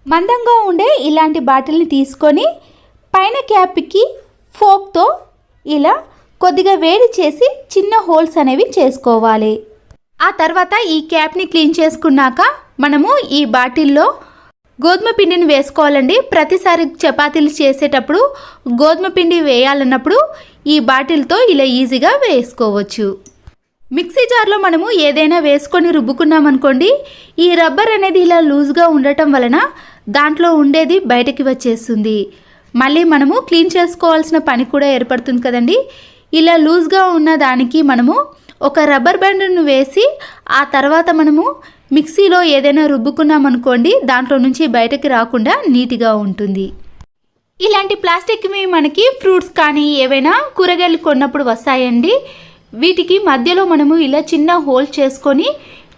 మందంగా ఉండే ఇలాంటి బాటిల్ని తీసుకొని పైన క్యాప్కి ఫోక్తో ఇలా కొద్దిగా వేడి చేసి చిన్న హోల్స్ అనేవి చేసుకోవాలి. ఆ తర్వాత ఈ క్యాప్ని క్లీన్ చేసుకున్నాక మనము ఈ బాటిల్లో గోధుమ పిండిని వేసుకోవాలండి. ప్రతిసారి చపాతీలు చేసేటప్పుడు గోధుమ పిండి వేయాలన్నప్పుడు ఈ బాటిల్తో ఇలా ఈజీగా వేసుకోవచ్చు. మిక్సీ జార్లో మనము ఏదైనా వేసుకొని రుబ్బుకున్నామనుకోండి, ఈ రబ్బర్ అనేది ఇలా లూజ్గా ఉండటం వలన దాంట్లో ఉండేది బయటకి వచ్చేస్తుంది. మళ్ళీ మనము క్లీన్ చేసుకోవాల్సిన పని కూడా ఏర్పడుతుంది కదండి. ఇలా లూజ్గా ఉన్న దానికి మనము ఒక రబ్బర్ బ్యాండ్ను వేసి ఆ తర్వాత మనము మిక్సీలో ఏదైనా రుబ్బుకున్నామనుకోండి, దాంట్లో నుంచి బయటకి రాకుండా నీట్గా ఉంటుంది. ఇలాంటి ప్లాస్టిక్వి మనకి ఫ్రూట్స్ కానీ ఏవైనా కూరగాయలు కొన్నప్పుడు వస్తాయండి. వీటికి మధ్యలో మనము ఇలా చిన్న హోల్ చేసుకొని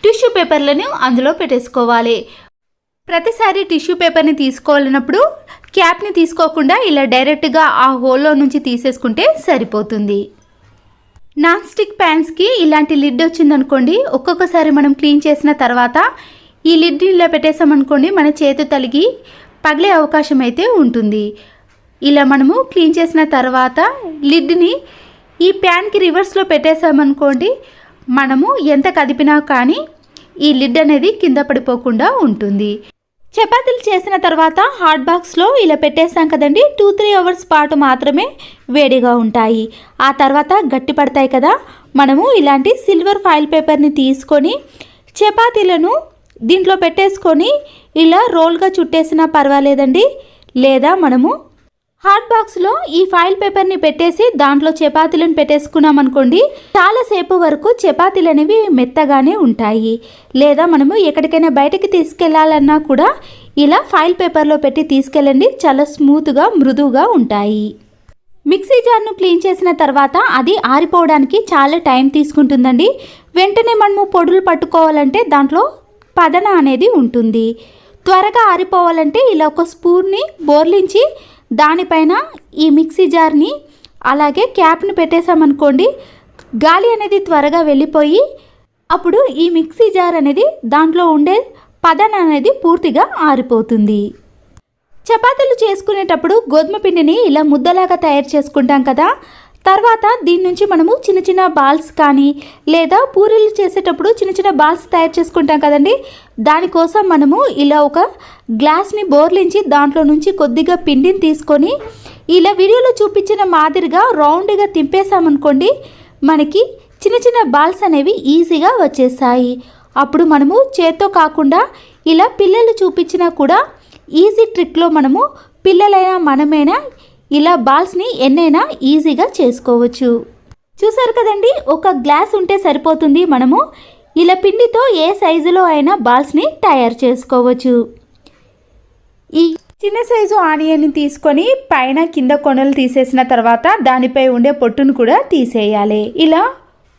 టిష్యూ పేపర్లను అందులో పెట్టేసుకోవాలి. ప్రతిసారి టిష్యూ పేపర్ని తీసుకోవాలన్నప్పుడు క్యాప్ని తీసుకోకుండా ఇలా డైరెక్ట్గా ఆ హోల్లో నుంచి తీసేసుకుంటే సరిపోతుంది. నాన్ స్టిక్ ప్యాన్స్కి ఇలాంటి లిడ్ వచ్చిందనుకోండి, ఒక్కొక్కసారి మనం క్లీన్ చేసిన తర్వాత ఈ లిడ్ని ఇలా పెట్టేసామనుకోండి, మన చేతి తలిగి పగిలే అవకాశం అయితే ఉంటుంది. ఇలా మనము క్లీన్ చేసిన తర్వాత లిడ్ని ఈ ప్యాన్కి రివర్స్లో పెట్టేసామనుకోండి, మనము ఎంత కదిపినా కానీ ఈ లిడ్ అనేది కింద పడిపోకుండా ఉంటుంది. చపాతీలు చేసిన తర్వాత హాట్ బాక్స్లో ఇలా పెట్టేసాం కదండి, 2-3 అవర్స్ పాటు మాత్రమే వేడిగా ఉంటాయి. ఆ తర్వాత గట్టి పడతాయి కదా. మనము ఇలాంటి సిల్వర్ ఫాయిల్ పేపర్ని తీసుకొని చపాతీలను దీంట్లో పెట్టేసుకొని ఇలా రోల్గా చుట్టేసినా పర్వాలేదండి. లేదా మనము హాట్ బాక్స్లో ఈ ఫాయిల్ పేపర్ని పెట్టేసి దాంట్లో చపాతీలను పెట్టేసుకున్నాం అనుకోండి, చాలాసేపు వరకు చపాతీలు అనేవి మెత్తగానే ఉంటాయి. లేదా మనము ఎక్కడికైనా బయటకి తీసుకెళ్లాలన్నా కూడా ఇలా ఫాయిల్ పేపర్లో పెట్టి తీసుకెళ్ళండి, చాలా స్మూత్గా మృదువుగా ఉంటాయి. మిక్సీ జార్ను క్లీన్ చేసిన తర్వాత అది ఆరిపోవడానికి చాలా టైం తీసుకుంటుందండి. వెంటనే మనము పొడులు పట్టుకోవాలంటే దాంట్లో పదన అనేది ఉంటుంది. త్వరగా ఆరిపోవాలంటే ఇలా ఒక స్పూన్ని బోర్లించి దానిపైన ఈ మిక్సీ జార్ని అలాగే క్యాప్ని పెట్టేసామనుకోండి, గాలి అనేది త్వరగా వెళ్ళిపోయి అప్పుడు ఈ మిక్సీ జార్ అనేది దాంట్లో ఉండే పదన అనేది పూర్తిగా ఆరిపోతుంది. చపాతీలు చేసుకునేటప్పుడు గోధుమ పిండిని ఇలా ముద్దలాగా తయారు చేసుకుంటాం కదా. తర్వాత దీని నుంచి మనము చిన్న చిన్న బాల్స్ కానీ లేదా పూరీలు చేసేటప్పుడు చిన్న చిన్న బాల్స్ తయారు చేసుకుంటాం కదండి. దానికోసం మనము ఇలా ఒక గ్లాస్ని బోర్లించి దాంట్లో నుంచి కొద్దిగా పిండిని తీసుకొని ఇలా వీడియోలో చూపించిన మాదిరిగా రౌండ్గా తింపేసామనుకోండి, మనకి చిన్న చిన్న బాల్స్ అనేవి ఈజీగా వచ్చేస్తాయి. అప్పుడు మనము చేత్తో కాకుండా ఇలా పిల్లలు చూపించినా కూడా ఈజీ ట్రిక్లో మనము పిల్లలైనా మనమైనా ఇలా బాల్స్ని ఎన్నైనా ఈజీగా చేసుకోవచ్చు. చూసారు కదండి, ఒక గ్లాస్ ఉంటే సరిపోతుంది. మనము ఇలా పిండితో ఏ సైజులో అయినా బాల్స్ని తయారు చేసుకోవచ్చు. ఈ చిన్న సైజు ఆనియన్ని తీసుకొని పైన కింద కొనలు తీసేసిన తర్వాత దానిపై ఉండే పొట్టును కూడా తీసేయాలి. ఇలా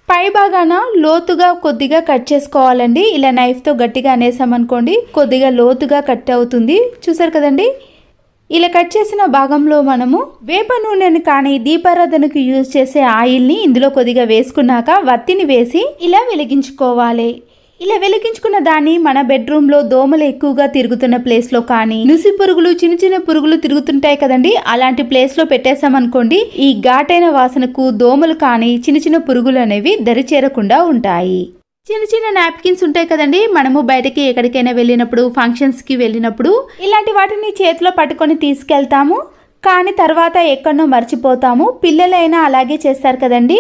పై భాగాన లోతుగా కొద్దిగా కట్ చేసుకోవాలండి. ఇలా నైఫ్తో గట్టిగా అనేసామనుకోండి, కొద్దిగా లోతుగా కట్ అవుతుంది. చూసారు కదండి, ఇలా కట్ చేసిన భాగంలో మనము వేప నూనెను కానీ దీపారాధనకు యూజ్ చేసే ఆయిల్ని ఇందులో కొద్దిగా వేసుకున్నాక వత్తిని వేసి ఇలా వెలిగించుకోవాలి. ఇలా వెలిగించుకున్న దాన్ని మన బెడ్రూమ్లో దోమలు ఎక్కువగా తిరుగుతున్న ప్లేస్లో కానీ నుసి పురుగులు చిన్న చిన్న పురుగులు తిరుగుతుంటాయి కదండి, అలాంటి ప్లేస్లో పెట్టేసామనుకోండి, ఈ ఘాటైన వాసనకు దోమలు కానీ చిన్న చిన్న పురుగులు అనేవి దరిచేరకుండా ఉంటాయి. చిన్న చిన్న నాప్కిన్స్ ఉంటాయి కదండి, మనము బయటకి ఎక్కడికైనా వెళ్ళినప్పుడు ఫంక్షన్స్కి వెళ్ళినప్పుడు ఇలాంటి వాటిని చేతిలో పట్టుకొని తీసుకెళ్తాము, కానీ తర్వాత ఎక్కడనో మర్చిపోతాము. పిల్లలైనా అలాగే చేస్తారు కదండి.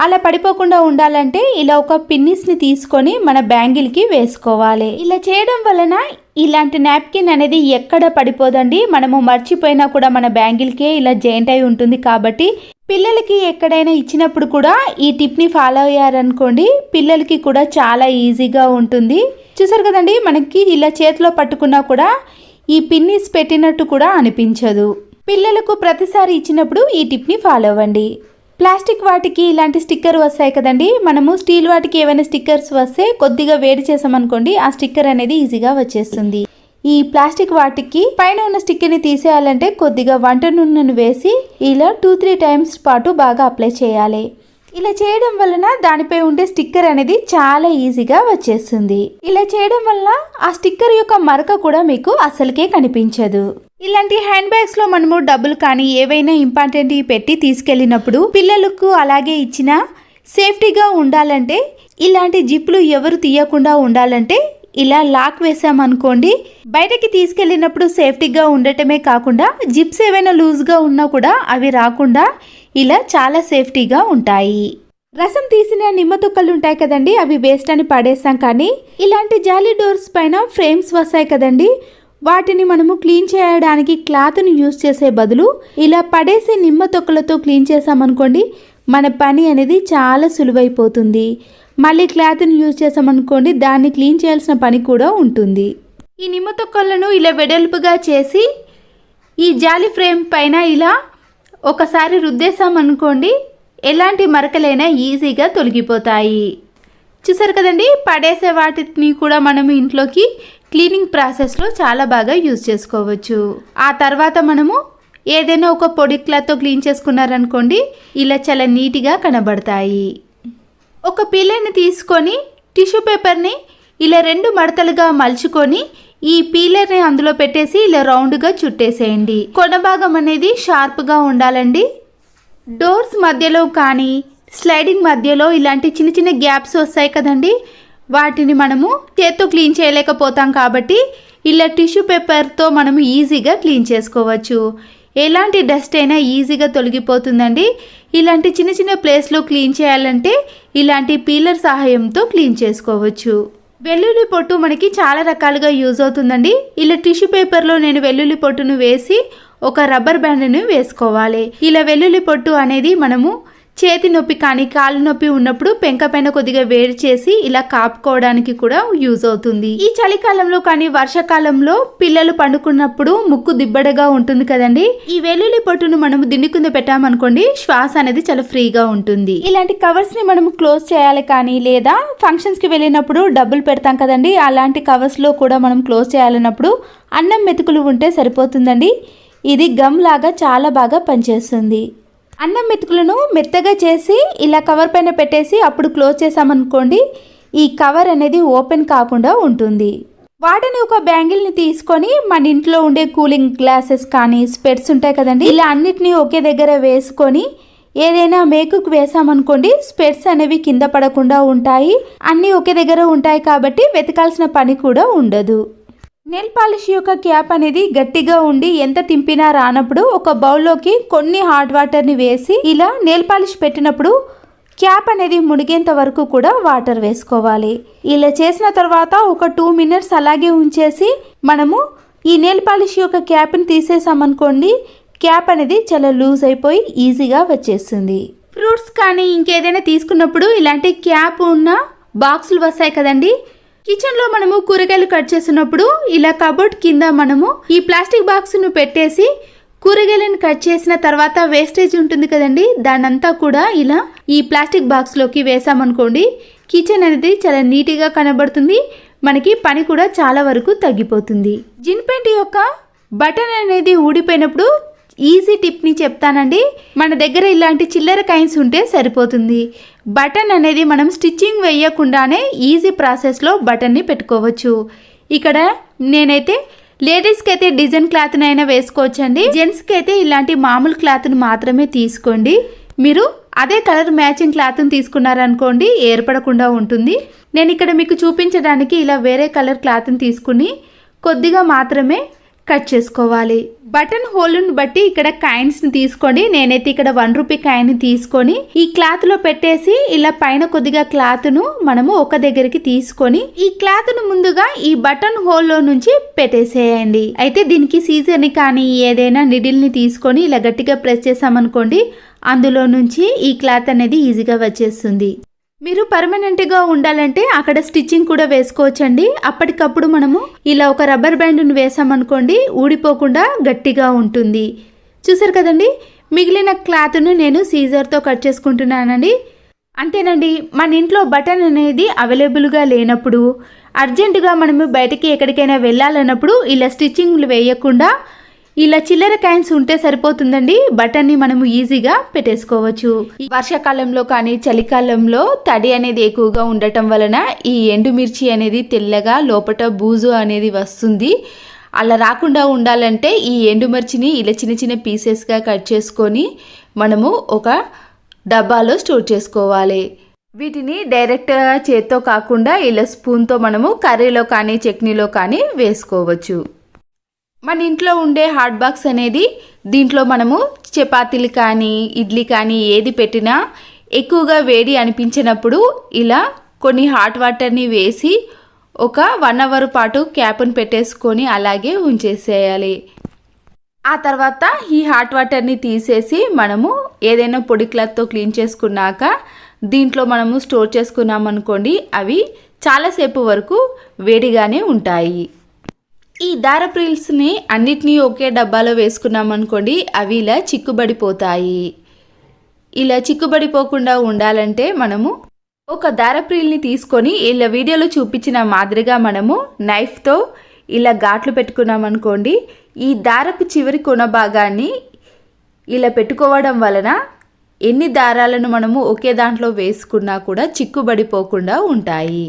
అలా పడిపోకుండా ఉండాలంటే ఇలా ఒక పిన్నిస్ని తీసుకొని మన బ్యాంగిల్కి వేసుకోవాలి. ఇలా చేయడం వలన ఇలాంటి నాప్కిన్ అనేది ఎక్కడ పడిపోదండి. మనము మర్చిపోయినా కూడా మన బ్యాంగిల్కే ఇలా జాయింట్ అయి ఉంటుంది. కాబట్టి పిల్లలకి ఎక్కడైనా ఇచ్చినప్పుడు కూడా ఈ టిప్ని ఫాలో అయ్యారనుకోండి, పిల్లలకి కూడా చాలా ఈజీగా ఉంటుంది. చూసారు కదండి, మనకి ఇలా చేతిలో పట్టుకున్నా కూడా ఈ పిన్నిస్ పెట్టినట్టు కూడా అనిపించదు. పిల్లలకు ప్రతిసారి ఇచ్చినప్పుడు ఈ టిప్ని ఫాలో అవ్వండి. ప్లాస్టిక్ వాటికి ఇలాంటి స్టిక్కర్ వస్తాయి కదండి, మనము స్టీల్ వాటికి ఏమైనా స్టిక్కర్స్ వస్తే కొద్దిగా వేడి చేసామనుకోండి, ఆ స్టిక్కర్ అనేది ఈజీగా వచ్చేస్తుంది. ఈ ప్లాస్టిక్ వాటికి పైన ఉన్న స్టిక్కర్ని తీసేయాలంటే కొద్దిగా వంట నూనెను వేసి ఇలా 2-3 టైమ్స్ పాటు బాగా అప్లై చేయాలి. ఇలా చేయడం వలన దానిపై ఉండే స్టిక్కర్ అనేది చాలా ఈజీగా వచ్చేస్తుంది. ఇలా చేయడం వల్ల ఆ స్టిక్కర్ యొక్క మరక కూడా మీకు అసలుకే కనిపించదు. ఇలాంటి హ్యాండ్ బ్యాగ్స్ లో మనము డబ్బులు కానీ ఏవైనా ఇంపార్టెంట్ పెట్టి తీసుకెళ్ళినప్పుడు పిల్లలకు అలాగే ఇచ్చిన సేఫ్టీగా ఉండాలంటే ఇలాంటి జిప్లు ఎవరు తీయకుండా ఉండాలంటే ఇలా లాక్ వేసామనుకోండి, బయటకి తీసుకెళ్ళినప్పుడు సేఫ్టీగా ఉండటమే కాకుండా జిప్స్ ఏవైనా లూజ్గా ఉన్నా కూడా అవి రాకుండా ఇలా చాలా సేఫ్టీగా ఉంటాయి. రసం తీసిన నిమ్మ తొక్కలు ఉంటాయి కదండి, అవి వేస్ట్ అని పడేస్తాం. కానీ ఇలాంటి జాలీ డోర్స్ పైన ఫ్రేమ్స్ వస్తాయి కదండి, వాటిని మనము క్లీన్ చేయడానికి క్లాత్ని యూజ్ చేసే బదులు ఇలా పడేసే నిమ్మ తొక్కలతో క్లీన్ చేసామనుకోండి, మన పని అనేది చాలా సులువైపోతుంది. మళ్ళీ క్లాత్ని యూజ్ చేసామనుకోండి, దాన్ని క్లీన్ చేయాల్సిన పని కూడా ఉంటుంది. ఈ నిమ్మ తొక్కలను ఇలా వెడల్పుగా చేసి ఈ జాలీ ఫ్రేమ్ పైన ఇలా ఒకసారి రుద్దేశామనుకోండి, ఎలాంటి మరకలైనా ఈజీగా తొలగిపోతాయి. చూసారు కదండి, పడేసే వాటిని కూడా మనము ఇంట్లోకి క్లీనింగ్ ప్రాసెస్లో చాలా బాగా యూజ్ చేసుకోవచ్చు. ఆ తర్వాత మనము ఏదైనా ఒక పొడి క్లాత్తో క్లీన్ చేసుకున్నారనుకోండి, ఇలా చాలా నీట్గా కనబడతాయి. ఒక పీలర్ని తీసుకొని టిష్యూ పేపర్ని ఇలా 2 మడతలుగా మలుచుకొని ఈ పీలర్ని అందులో పెట్టేసి ఇలా రౌండ్గా చుట్టేసేయండి. కొన భాగం అనేది షార్ప్గా ఉండాలండి. డోర్స్ మధ్యలో కానీ స్లైడింగ్ మధ్యలో ఇలాంటి చిన్న చిన్న గ్యాప్స్ వస్తాయి కదండి, వాటిని మనము చేత్తో క్లీన్ చేయలేకపోతాం. కాబట్టి ఇలా టిష్యూ పేపర్తో మనము ఈజీగా క్లీన్ చేసుకోవచ్చు. ఎలాంటి డస్ట్ అయినా ఈజీగా తొలగిపోతుందండి. ఇలాంటి చిన్న చిన్న ప్లేస్లో క్లీన్ చేయాలంటే ఇలాంటి పీలర్ సహాయంతో క్లీన్ చేసుకోవచ్చు. వెల్లుల్లి పొట్టు మనకి చాలా రకాలుగా యూజ్ అవుతుందండి. ఇలా టిష్యూ పేపర్లో నేను వెల్లుల్లి పొట్టును వేసి ఒక రబ్బర్ బ్యాండ్ని వేసుకోవాలి. ఇలా వెల్లుల్లి పొట్టు అనేది మనము చేతి నొప్పి కానీ కాళ్ళు నొప్పి ఉన్నప్పుడు పెంక పైన కొద్దిగా వేడి చేసి ఇలా కాపుకోవడానికి కూడా యూజ్ అవుతుంది. ఈ చలికాలంలో కానీ వర్షాకాలంలో పిల్లలు పండుకున్నప్పుడు ముక్కు దిబ్బడగా ఉంటుంది కదండి, ఈ వెల్లుల్లి పొట్టును మనము దిండు కింద పెట్టామనుకోండి, శ్వాస అనేది చాలా ఫ్రీగా ఉంటుంది. ఇలాంటి కవర్స్ ని మనము క్లోజ్ చేయాలి కానీ, లేదా ఫంక్షన్స్ కి వెళ్ళినప్పుడు డబ్బులు పెడతాం కదండి, అలాంటి కవర్స్ లో కూడా మనం క్లోజ్ చేయాలన్నప్పుడు అన్నం మెతుకులు ఉంటే సరిపోతుందండి. ఇది గమ్ లాగా చాలా బాగా పనిచేస్తుంది. అన్నం మెతుకులను మెత్తగా చేసి ఇలా కవర్ పైన పెట్టేసి అప్పుడు క్లోజ్ చేసామనుకోండి, ఈ కవర్ అనేది ఓపెన్ కాకుండా ఉంటుంది. వాటిని ఒక బ్యాంగిల్ని తీసుకొని మన ఇంట్లో ఉండే కూలింగ్ గ్లాసెస్ కానీ స్పెట్స్ ఉంటాయి కదండి, ఇలా అన్నిటినీ ఒకే దగ్గర వేసుకొని ఏదైనా మేకుకు వేసామనుకోండి, స్పెట్స్ అనేవి కింద పడకుండా ఉంటాయి. అన్నీ ఒకే దగ్గర ఉంటాయి కాబట్టి వెతకాల్సిన పని కూడా ఉండదు. నెయిల్ పాలిష్ యొక్క క్యాప్ అనేది గట్టిగా ఉండి ఎంత తింపినా రానప్పుడు ఒక బౌల్లోకి కొన్ని హాట్ వాటర్ని వేసి ఇలా నెయిల్ పాలిష్ పెట్టినప్పుడు క్యాప్ అనేది మునిగేంత వరకు కూడా వాటర్ వేసుకోవాలి. ఇలా చేసిన తర్వాత ఒక 2 minutes అలాగే ఉంచేసి మనము ఈ నెయిల్ పాలిష్ యొక్క క్యాప్ని తీసేసామనుకోండి, క్యాప్ అనేది చాలా లూజ్ అయిపోయి ఈజీగా వచ్చేస్తుంది. ఫ్రూట్స్ కానీ ఇంకేదైనా తీసుకున్నప్పుడు ఇలాంటి క్యాప్ ఉన్న బాక్సులు వస్తాయి కదండి, కిచెన్లో మనము కూరగాయలు కట్ చేసినప్పుడు ఇలా కబోర్డ్ కింద మనము ఈ ప్లాస్టిక్ బాక్స్ను పెట్టేసి కూరగాయలను కట్ చేసిన తర్వాత వేస్టేజ్ ఉంటుంది కదండి, దానంతా కూడా ఇలా ఈ ప్లాస్టిక్ బాక్స్లోకి వేసామనుకోండి, కిచెన్ అనేది చాలా నీట్గా కనబడుతుంది. మనకి పని కూడా చాలా వరకు తగ్గిపోతుంది. జిన్ పెయింట్ యొక్క బటన్ అనేది ఊడిపోయినప్పుడు ఈజీ టిప్ని చెప్తానండి. మన దగ్గర ఇలాంటి చిల్లర కాయిన్స్ ఉంటే సరిపోతుంది. బటన్ అనేది మనం స్టిచ్చింగ్ వేయకుండానే ఈజీ ప్రాసెస్లో బటన్ని పెట్టుకోవచ్చు. ఇక్కడ నేనైతే లేడీస్కి అయితే డిజైన్ క్లాత్ని అయినా వేసుకోవచ్చండి. జెంట్స్కి అయితే ఇలాంటి మామూలు క్లాత్ని మాత్రమే తీసుకోండి. మీరు అదే కలర్ మ్యాచింగ్ క్లాత్ని తీసుకున్నారనుకోండి, ఏర్పడకుండా ఉంటుంది. నేను ఇక్కడ మీకు చూపించడానికి ఇలా వేరే కలర్ క్లాత్ని తీసుకుని కొద్దిగా మాత్రమే కట్ చేసుకోవాలి. బటన్ హోల్ని బట్టి ఇక్కడ కాయిన్స్ని తీసుకోండి. నేనైతే ఇక్కడ 1 రూపీ కాయిన్ తీసుకొని ఈ క్లాత్లో పెట్టేసి ఇలా పైన కొద్దిగా క్లాత్ను మనము ఒక దగ్గరికి తీసుకొని ఈ క్లాత్ను ముందుగా ఈ బటన్ హోల్లో నుంచి పెట్టేసేయండి. అయితే దీనికి సీజర్ని కానీ ఏదైనా నిడిల్ని తీసుకొని ఇలా గట్టిగా ప్రెస్ చేసామనుకోండి, అందులో నుంచి ఈ క్లాత్ అనేది ఈజీగా వచ్చేస్తుంది. మీరు పర్మనెంట్గా ఉండాలంటే అక్కడ స్టిచ్చింగ్ కూడా వేసుకోవచ్చండి. అప్పటికప్పుడు మనము ఇలా ఒక రబ్బర్ బ్యాండ్ను వేసామనుకోండి, ఊడిపోకుండా గట్టిగా ఉంటుంది. చూసారు కదండి, మిగిలిన క్లాత్ను నేను సీజర్తో కట్ చేసుకుంటున్నానండి. అంతేనండి. మన ఇంట్లో బటన్ అనేది అవైలబుల్గా లేనప్పుడు, అర్జెంటుగా మనము బయటికి ఎక్కడికైనా వెళ్ళాలన్నప్పుడు ఇలా స్టిచ్చింగ్లు వేయకుండా ఇలా చిల్లర కాయిన్స్ ఉంటే సరిపోతుందండి. బటన్ని మనము ఈజీగా పెట్టేసుకోవచ్చు. వర్షాకాలంలో కానీ చలికాలంలో తడి అనేది ఎక్కువగా ఉండటం వలన ఈ ఎండుమిర్చి అనేది తెల్లగా లోపల బూజు అనేది వస్తుంది. అలా రాకుండా ఉండాలంటే ఈ ఎండుమిర్చిని ఇలా చిన్న చిన్న పీసెస్గా కట్ చేసుకొని మనము ఒక డబ్బాలో స్టోర్ చేసుకోవాలి. వీటిని డైరెక్ట్గా చేత్తో కాకుండా ఇలా స్పూన్తో మనము కర్రీలో కానీ చట్నీలో కానీ వేసుకోవచ్చు. మన ఇంట్లో ఉండే హాట్ బాక్స్ అనేది దీంట్లో మనము చపాతీలు కానీ ఇడ్లీ కానీ ఏది పెట్టినా ఎక్కువగా వేడి అనిపించినప్పుడు ఇలా కొన్ని హాట్ వాటర్ని వేసి ఒక 1 అవర్ పాటు క్యాప్ని పెట్టేసుకొని అలాగే ఉంచేసేయాలి. ఆ తర్వాత ఈ హాట్ వాటర్ని తీసేసి మనము ఏదైనా పొడి క్లాత్తో క్లీన్ చేసుకున్నాక దీంట్లో మనము స్టోర్ చేసుకున్నామనుకోండి, అవి చాలాసేపు వరకు వేడిగానే ఉంటాయి. ఈ దారపు రీల్స్ని అన్నిటినీ ఒకే డబ్బాలో వేసుకున్నామనుకోండి, అవి ఇలా చిక్కుబడిపోతాయి. ఇలా చిక్కుబడిపోకుండా ఉండాలంటే మనము ఒక దారపు రీల్ని తీసుకొని ఇలా వీడియోలో చూపించిన మాదిరిగా మనము నైఫ్తో ఇలా ఘాట్లు పెట్టుకున్నామనుకోండి, ఈ దారపు చివరి కొన భాగాన్ని ఇలా పెట్టుకోవడం వలన ఎన్ని దారాలను మనము ఒకే దాంట్లో వేసుకున్నా కూడా చిక్కుబడిపోకుండా ఉంటాయి.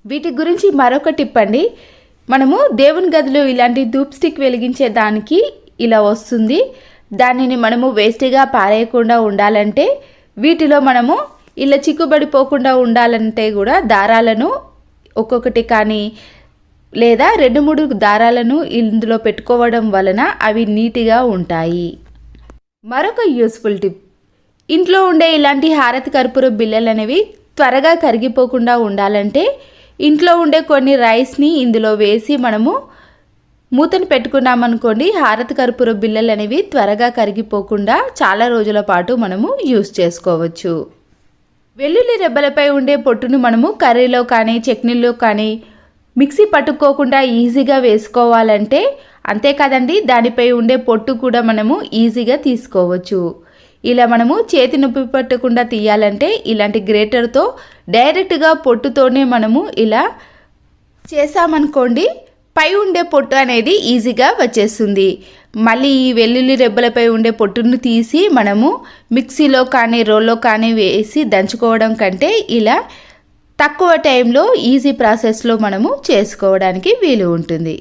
వీటి గురించి మరొక టిప్ అండి. మనము దేవుని గదిలో ఇలాంటి ధూప్ స్టిక్ వెలిగించే దానికి ఇలా వస్తుంది. దానిని మనము వేస్ట్గా పారేయకుండా ఉండాలంటే వీటిలో మనము ఇలా చిక్కుబడిపోకుండా ఉండాలంటే కూడా దారాలను ఒక్కొక్కటి కానీ లేదా 2-3 దారాలను ఇందులో పెట్టుకోవడం వలన అవి నీట్గా ఉంటాయి. మరొక యూస్ఫుల్ టిప్, ఇంట్లో ఉండే ఇలాంటి హారతి కర్పూర బిళ్ళలు అనేవి త్వరగా కరిగిపోకుండా ఉండాలంటే ఇంట్లో ఉండే కొన్ని రైస్ని ఇందులో వేసి మనము మూతను పెట్టుకున్నామనుకోండి, హారతి కర్పూర బిళ్ళలు అనేవి త్వరగా కరిగిపోకుండా చాలా రోజుల పాటు మనము యూస్ చేసుకోవచ్చు. వెల్లుల్లి రెబ్బలపై ఉండే పొట్టును మనము కర్రీలో కానీ చట్నీలో కానీ మిక్సీ పట్టుకోకుండా ఈజీగా వేసుకోవాలంటే అంతేకాదండి, దానిపై ఉండే పొట్టు కూడా మనము ఈజీగా తీసుకోవచ్చు. ఇలా మనము చేతి నొప్పి పట్టకుండా తీయాలంటే ఇలాంటి గ్రేటర్తో డైరెక్ట్గా పొట్టుతోనే మనము ఇలా చేసామనుకోండి, పై ఉండే పొట్టు అనేది ఈజీగా వచ్చేస్తుంది. మళ్ళీ ఈ వెల్లుల్లి రెబ్బలపై ఉండే పొట్టును తీసి మనము మిక్సీలో కానీ రోల్లో కానీ వేసి దంచుకోవడం కంటే ఇలా తక్కువ టైంలో ఈజీ ప్రాసెస్లో మనము చేసుకోవడానికి వీలు ఉంటుంది.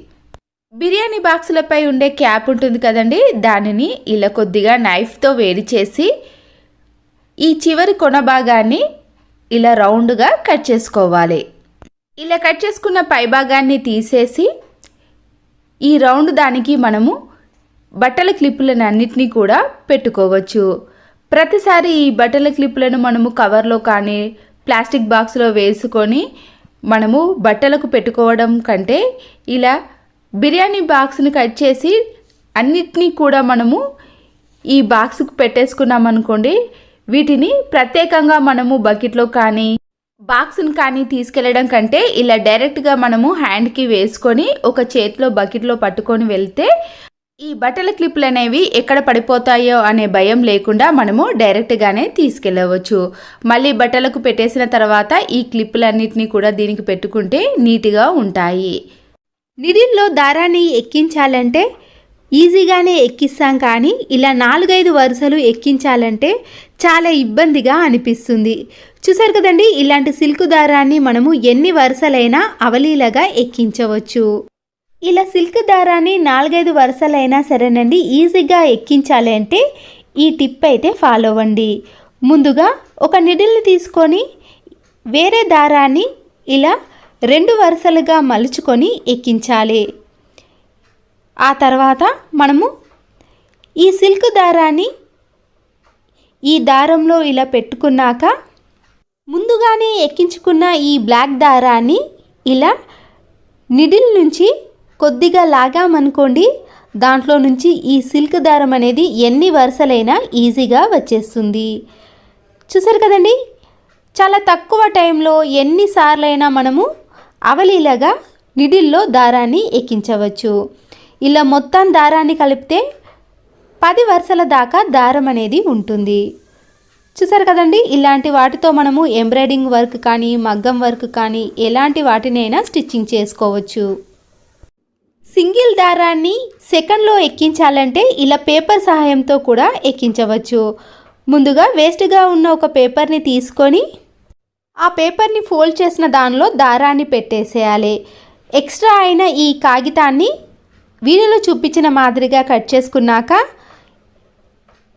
బిర్యానీ బాక్సులపై ఉండే క్యాప్ ఉంటుంది కదండి, దానిని ఇలా కొద్దిగా నైఫ్తో వేడి చేసి ఈ చివరి కొన భాగాన్ని ఇలా రౌండ్గా కట్ చేసుకోవాలి. ఇలా కట్ చేసుకున్న పై భాగాన్ని తీసేసి ఈ రౌండ్ దానికి మనము బట్టల క్లిప్పులను అన్నిటినీ కూడా పెట్టుకోవచ్చు. ప్రతిసారి ఈ బట్టల క్లిప్పులను మనము కవర్లో కానీ ప్లాస్టిక్ బాక్స్లో వేసుకొని మనము బట్టలకు పెట్టుకోవడం కంటే ఇలా బిర్యానీ బాక్స్ని కట్ చేసి అన్నిటినీ కూడా మనము ఈ బాక్స్కు పెట్టేసుకున్నామనుకోండి, వీటిని ప్రత్యేకంగా మనము బకెట్లో కానీ బాక్స్ని కానీ తీసుకెళ్ళడం కంటే ఇలా డైరెక్ట్గా మనము హ్యాండ్కి వేసుకొని ఒక చేతిలో బకెట్లో పట్టుకొని వెళ్తే ఈ బట్టల క్లిప్లు అనేవి ఎక్కడ పడిపోతాయో అనే భయం లేకుండా మనము డైరెక్ట్గానే తీసుకెళ్ళవచ్చు. మళ్ళీ బట్టలకు పెట్టేసిన తర్వాత ఈ క్లిప్పులన్నిటినీ కూడా దీనికి పెట్టుకుంటే నీట్గా ఉంటాయి. నిడిల్లో దారాన్ని ఎక్కించాలంటే ఈజీగానే ఎక్కిస్తాం, కానీ ఇలా 4-5 వరుసలు ఎక్కించాలంటే చాలా ఇబ్బందిగా అనిపిస్తుంది. చూసారు కదండి, ఇలాంటి సిల్క్ దారాన్ని మనము ఎన్ని వరుసలైనా అవలీలగా ఎక్కించవచ్చు. ఇలా సిల్క్ దారాన్ని 4-5 వరుసలైనా సరేనండి ఈజీగా ఎక్కించాలి అంటే ఈ టిప్ అయితే ఫాలో అవ్వండి. ముందుగా ఒక నిడిల్ని తీసుకొని వేరే దారాన్ని ఇలా 2 వరుసలుగా మలుచుకొని ఎక్కించాలి. ఆ తర్వాత మనము ఈ సిల్క్ దారాన్ని ఈ దారంలో ఇలా పెట్టుకున్నాక ముందుగానే ఎక్కించుకున్న ఈ బ్లాక్ దారాన్ని ఇలా నిడిల్ నుంచి కొద్దిగా లాగామనుకోండి, దాంట్లో నుంచి ఈ సిల్క్ దారం అనేది ఎన్ని వరుసలైనా ఈజీగా వచ్చేస్తుంది. చూసారు కదండి, చాలా తక్కువ టైంలో ఎన్నిసార్లైనా మనము అవలీలగా నిడిల్లో దారాన్ని ఎక్కించవచ్చు. ఇలా మొత్తం దారాన్ని కలిపితే 10 వరుసల దాకా దారం అనేది ఉంటుంది. చూసారు కదండి, ఇలాంటి వాటితో మనము ఎంబ్రాయిడింగ్ వర్క్ కానీ మగ్గం వర్క్ కానీ ఎలాంటి వాటినైనా స్టిచ్చింగ్ చేసుకోవచ్చు. సింగిల్ దారాన్ని సెకండ్లో ఎక్కించాలంటే ఇలా పేపర్ సహాయంతో కూడా ఎక్కించవచ్చు. ముందుగా వేస్ట్గా ఉన్న ఒక పేపర్ని తీసుకొని ఆ పేపర్ని ఫోల్డ్ చేసిన దానిలో దారాన్ని పెట్టేసేయాలి. ఎక్స్ట్రా అయిన ఈ కాగితాన్ని వీడియోలో చూపించిన మాదిరిగా కట్ చేసుకున్నాక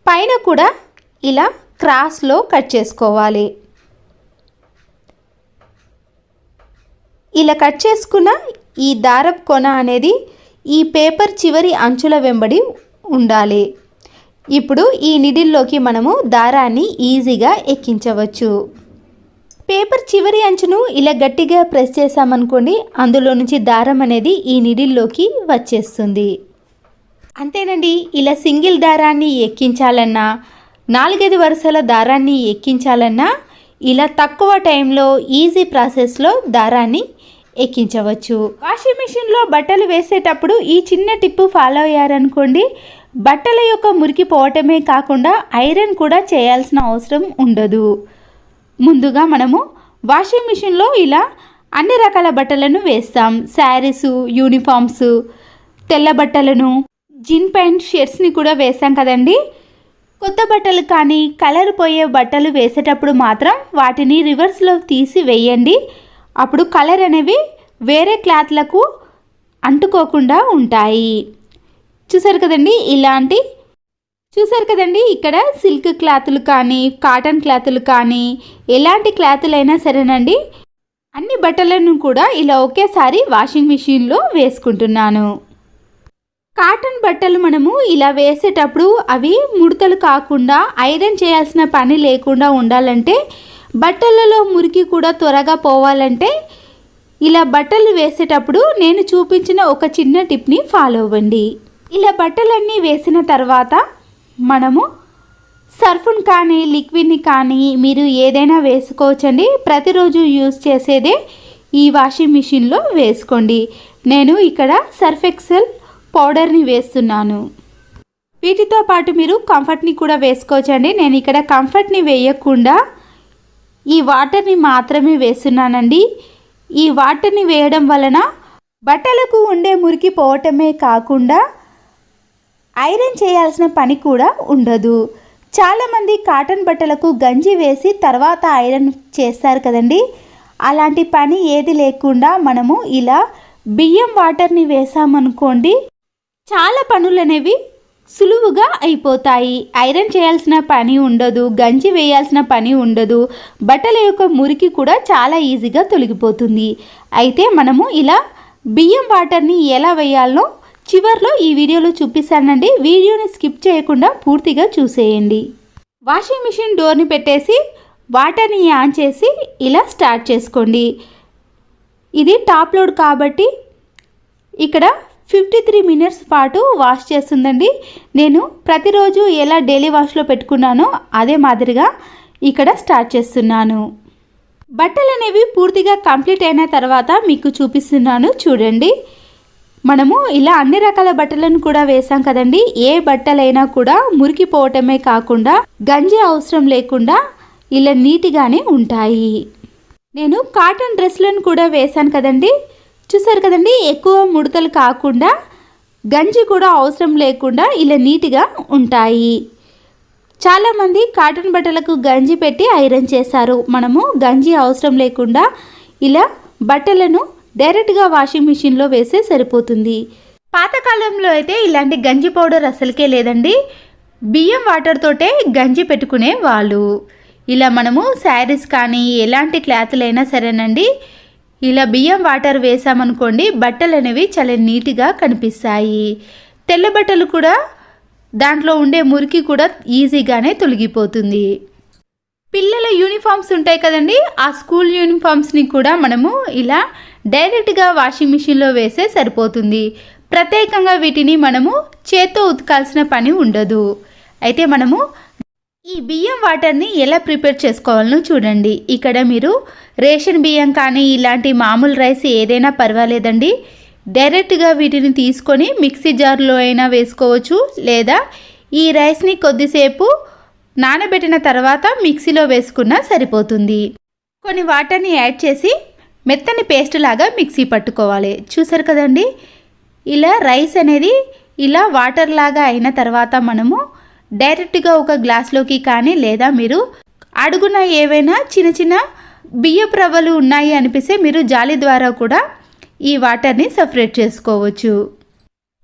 పైన కూడా ఇలా క్రాస్లో కట్ చేసుకోవాలి. ఇలా కట్ చేసుకున్న ఈ దారపు కొన అనేది ఈ పేపర్ చివరి అంచుల వెంబడి ఉండాలి. ఇప్పుడు ఈ నిడిల్లోకి మనము దారాన్ని ఈజీగా ఎక్కించవచ్చు. పేపర్ చివరి అంచును ఇలా గట్టిగా ప్రెస్ చేసామనుకోండి, అందులో నుంచి దారం అనేది ఈ నిడిల్లోకి వచ్చేస్తుంది. అంతేనండి. ఇలా సింగిల్ దారాన్ని ఎక్కించాలన్నా 4-5 వరుసల దారాన్ని ఎక్కించాలన్నా ఇలా తక్కువ టైంలో ఈజీ ప్రాసెస్లో దారాన్ని ఎక్కించవచ్చు. వాషింగ్ మిషన్లో బట్టలు వేసేటప్పుడు ఈ చిన్న టిప్పు ఫాలో అయ్యారనుకోండి, బట్టల యొక్క మురికి పోవటమే కాకుండా ఐరన్ కూడా చేయాల్సిన అవసరం ఉండదు. ముందుగా మనము వాషింగ్ మిషన్లో ఇలా అన్ని రకాల బట్టలను వేస్తాం. శారీసు, యూనిఫామ్స్, తెల్ల బట్టలను, జీన్ ప్యాంట్, షర్ట్స్ని కూడా వేస్తాం కదండి. కొత్త బట్టలు కానీ కలర్ పోయే బట్టలు వేసేటప్పుడు మాత్రం వాటిని రివర్స్లో తీసి వేయండి. అప్పుడు కలర్ అనేవి వేరే క్లాత్లకు అంటుకోకుండా ఉంటాయి. చూసారు కదండి ఇక్కడ సిల్క్ క్లాతులు కానీ కాటన్ క్లాతులు కానీ ఎలాంటి క్లాతులైనా సరేనండి, అన్ని బట్టలను కూడా ఇలా ఒకేసారి వాషింగ్ మిషన్లో వేసుకుంటున్నాను. కాటన్ బట్టలు మనము ఇలా వేసేటప్పుడు అవి ముడతలు కాకుండా ఐరన్ చేయాల్సిన పని లేకుండా ఉండాలంటే, బట్టలలో మురికి కూడా త్వరగా పోవాలంటే ఇలా బట్టలు వేసేటప్పుడు నేను చూపించిన ఒక చిన్న టిప్ని ఫాలో అవ్వండి. ఇలా బట్టలన్నీ వేసిన తర్వాత మనము సర్ఫ్ని కానీ లిక్విడ్ని కానీ మీరు ఏదైనా వేసుకోవచ్చండి. ప్రతిరోజు యూజ్ చేసేదే ఈ వాషింగ్ మిషన్లో వేసుకోండి. నేను ఇక్కడ సర్ఫ్ ఎక్సెల్ పౌడర్ని వేస్తున్నాను. వీటితో పాటు మీరు కంఫర్ట్ని కూడా వేసుకోవచ్చండి. నేను ఇక్కడ కంఫర్ట్ని వేయకుండా ఈ వాటర్ని మాత్రమే వేస్తున్నానండి. ఈ వాటర్ని వేయడం వలన బట్టలకు ఉండే మురికి పోవటమే కాకుండా ఐరన్ చేయాల్సిన పని కూడా ఉండదు. చాలామంది కాటన్ బట్టలకు గంజి వేసి తర్వాత ఐరన్ చేస్తారు కదండి. అలాంటి పని ఏది లేకుండా మనము ఇలా బియ్యం వాటర్ని వేసామనుకోండి, చాలా పనులు అనేవి సులువుగా అయిపోతాయి. ఐరన్ చేయాల్సిన పని ఉండదు, గంజి వేయాల్సిన పని ఉండదు, బట్టల యొక్క మురికి కూడా చాలా ఈజీగా తొలగిపోతుంది. అయితే మనము ఇలా బియ్యం వాటర్ని ఎలా వేయాలో చివర్లో ఈ వీడియోలో చూపిస్తానండి. వీడియోని స్కిప్ చేయకుండా పూర్తిగా చూసేయండి. వాషింగ్ మిషన్ డోర్ని పెట్టేసి వాటర్ని ఆన్ చేసి ఇలా స్టార్ట్ చేసుకోండి. ఇది టాప్ లోడ్ కాబట్టి ఇక్కడ 53 మినిట్స్ పాటు వాష్ చేస్తుందండి. నేను ప్రతిరోజు ఎలా డైలీ వాష్లో పెట్టుకున్నానో అదే మాదిరిగా ఇక్కడ స్టార్ట్ చేస్తున్నాను. బట్టలు అనేవి పూర్తిగా కంప్లీట్ అయిన తర్వాత మీకు చూపిస్తున్నాను చూడండి. మనము ఇలా అన్ని రకాల బట్టలను కూడా వేసాం కదండి. ఏ బట్టలైనా కూడా మురికిపోవటమే కాకుండా గంజి అవసరం లేకుండా ఇలా నీట్గానే ఉంటాయి. నేను కాటన్ డ్రెస్లను కూడా వేసాను కదండి. చూసారు కదండి, ఎక్కువ ముడతలు కాకుండా గంజి కూడా అవసరం లేకుండా ఇలా నీట్గా ఉంటాయి. చాలామంది కాటన్ బట్టలకు గంజి పెట్టి ఐరన్ చేశారు. మనము గంజి అవసరం లేకుండా ఇలా బట్టలను డైరెక్ట్గా వాషింగ్ మిషన్లో వేస్తే సరిపోతుంది. పాతకాలంలో అయితే ఇలాంటి గంజి పౌడర్ అసలుకే లేదండి. బియ్యం వాటర్ తోటే గంజి పెట్టుకునే వాళ్ళు. ఇలా మనము శారీస్ కానీ ఎలాంటి క్లాతులైనా సరేనండి, ఇలా బియ్యం వాటర్ వేసామనుకోండి బట్టలు అనేవి చాలా నీట్గా కనిపిస్తాయి. తెల్ల బట్టలు కూడా దాంట్లో ఉండే మురికి కూడా ఈజీగానే తొలగిపోతుంది. పిల్లల యూనిఫామ్స్ ఉంటాయి కదండి, ఆ స్కూల్ యూనిఫామ్స్ని కూడా మనము ఇలా డైరెక్ట్గా వాషింగ్ మిషన్లో వేసే సరిపోతుంది. ప్రత్యేకంగా వీటిని మనము చేత్తో ఉతకాల్సిన పని ఉండదు. అయితే మనము ఈ బియ్యం వాటర్ని ఎలా ప్రిపేర్ చేసుకోవాలో చూడండి. ఇక్కడ మీరు రేషన్ బియ్యం కానీ ఇలాంటి మామూలు రైస్ ఏదైనా పర్వాలేదండి. డైరెక్ట్గా వీటిని తీసుకొని మిక్సీ జార్లో అయినా వేసుకోవచ్చు, లేదా ఈ రైస్ని కొద్దిసేపు నానబెట్టిన తర్వాత మిక్సీలో వేసుకున్నా సరిపోతుంది. కొన్ని వాటర్ని యాడ్ చేసి మెత్తని పేస్ట్ లాగా మిక్సీ పట్టుకోవాలి. చూసారు కదండి, ఇలా రైస్ అనేది ఇలా వాటర్ లాగా అయిన తర్వాత మనము డైరెక్ట్గా ఒక గ్లాస్లోకి కానీ లేదా మీరు అడుగున ఏవైనా చిన్న చిన్న బియ్యపు రవ్వలు ఉన్నాయి అనిపిస్తే మీరు జాలి ద్వారా కూడా ఈ వాటర్ని సపరేట్ చేసుకోవచ్చు.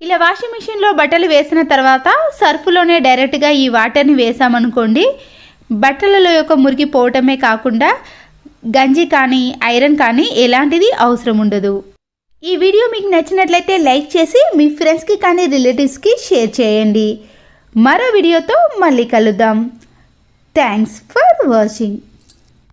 ఇలా వాషింగ్ మిషన్లో బట్టలు వేసిన తర్వాత సర్ఫ్లోనే డైరెక్ట్గా ఈ వాటర్ని వేసామనుకోండి, బట్టలలో యొక్క మురికి పోవటమే కాకుండా గంజి కానీ ఐరన్ కానీ ఎలాంటిది అవసరం ఉండదు. ఈ వీడియో మీకు నచ్చినట్లయితే లైక్ చేసి మీ ఫ్రెండ్స్కి కానీ రిలేటివ్స్కి షేర్ చేయండి. మరో వీడియోతో మళ్ళీ కలుద్దాం. Thanks for watching.